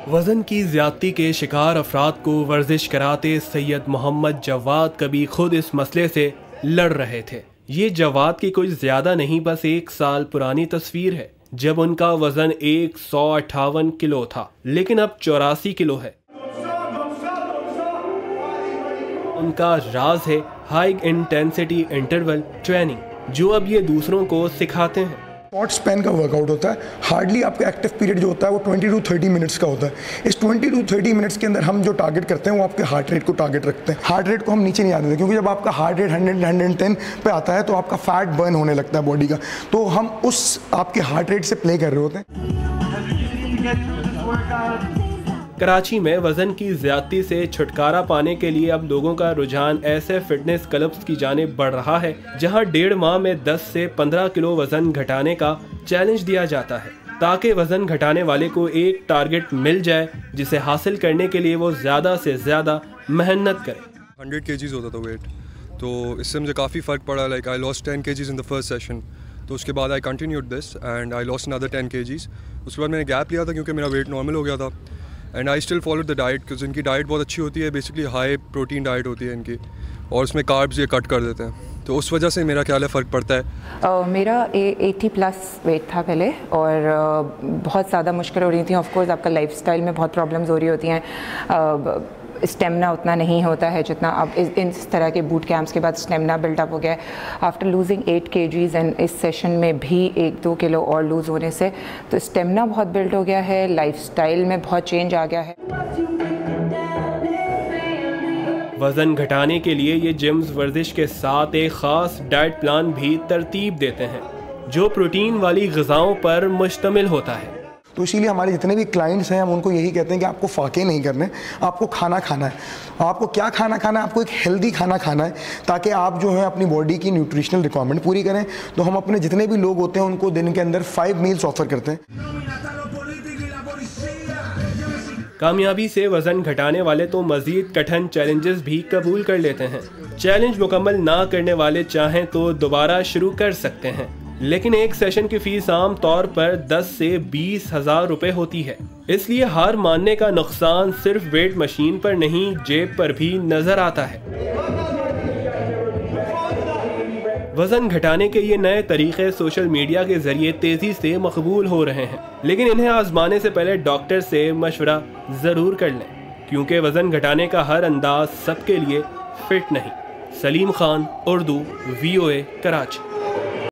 वज़न की ज़्यादती के शिकार अफराद को वर्जिश कराते सैयद मोहम्मद जवाद कभी खुद इस मसले से लड़ रहे थे। ये जवाद की कोई ज़्यादा नहीं, बस 1 साल पुरानी तस्वीर है जब उनका वज़न 158 किलो था, लेकिन अब 84 किलो है। उनका राज है हाई इंटेंसिटी इंटरवल ट्रेनिंग, जो अब ये दूसरों को सिखाते हैं। शॉर्ट स्पैन का वर्कआउट होता है। हार्डली आपका एक्टिव पीरियड जो होता है वो 20 to 30 मिनट्स का होता है। इस 20 to 30 मिनट्स के अंदर हम जो टारगेट करते हैं वो आपके हार्ट रेट को टारगेट रखते हैं। हार्ट रेट को हम नीचे नहीं आने देते, क्योंकि जब आपका हार्ट रेट 100-110 पे आता है तो आपका फैट बर्न होने लगता है बॉडी का, तो हम उस आपके हार्ट रेट से प्ले कर रहे होते हैं। कराची में वज़न की ज़्यादती से छुटकारा पाने के लिए अब लोगों का रुझान ऐसे फिटनेस क्लब्स की जानिब बढ़ रहा है जहां 1.5 माह में 10 से 15 किलो वज़न घटाने का चैलेंज दिया जाता है, ताकि वज़न घटाने वाले को एक टारगेट मिल जाए जिसे हासिल करने के लिए वो ज़्यादा से ज़्यादा मेहनत करे। 100 kgs होता था वेट, तो इससे मुझे काफ़ी फ़र्क पड़ा। Like I lost 10 kgs in the first session, तो उसके बाद I continued this and I lost another 10 kgs। उसके बाद मैंने गैप लिया था क्योंकि मेरा वेट नॉर्मल हो गया था। And I still follow the diet, क्योंकि इनकी डाइट बहुत अच्छी होती है, बेसिकली हाई प्रोटीन डाइट होती है इनकी, और उसमें कार्ब्स ये कट कर देते हैं, तो उस वजह से मेरा ख्याल है फ़र्क पड़ता है। मेरा 80+ वेट था पहले, और बहुत ज़्यादा मुश्किल हो रही थी। ऑफ कोर्स आपका लाइफस्टाइल में बहुत प्रॉब्लम्स हो रही होती हैं, स्टेमिना उतना नहीं होता है जितना अब इस तरह के बूट कैंप्स के बाद स्टेमिना बिल्डअप हो गया है। आफ्टर लूजिंग 8 kgs एंड इस सेशन में भी 1-2 किलो और लूज़ होने से तो स्टेमिना बहुत बिल्ड हो गया है, लाइफस्टाइल में बहुत चेंज आ गया है। वज़न घटाने के लिए ये जिम्स वर्जिश के साथ एक ख़ास डाइट प्लान भी तरतीब देते हैं जो प्रोटीन वाली ग़िज़ाओं पर मुश्तमिल होता है। तो इसीलिए हमारे जितने भी क्लाइंट्स हैं हम उनको यही कहते हैं कि आपको फाके नहीं करने, आपको खाना खाना है। आपको क्या खाना खाना है? आपको एक हेल्दी खाना खाना है, ताकि आप जो है अपनी बॉडी की न्यूट्रिशनल रिक्वायरमेंट पूरी करें। तो हम अपने जितने भी लोग होते हैं उनको दिन के अंदर 5 मील्स ऑफर करते हैं। कामयाबी से वज़न घटाने वाले तो मज़ीद कठिन चैलेंजेस भी कबूल कर लेते हैं। चैलेंज मुकम्मल ना करने वाले चाहें तो दोबारा शुरू कर सकते हैं, लेकिन एक सेशन की फीस आम तौर पर 10 से 20 हज़ार रुपये होती है। इसलिए हार मानने का नुकसान सिर्फ वेट मशीन पर नहीं, जेब पर भी नजर आता है। वज़न घटाने के ये नए तरीक़े सोशल मीडिया के ज़रिए तेज़ी से मकबूल हो रहे हैं, लेकिन इन्हें आजमाने से पहले डॉक्टर से मशवरा ज़रूर कर लें, क्योंकि वज़न घटाने का हर अंदाज सबके लिए फिट नहीं। सलीम खान, उर्दू, VOA, कराची।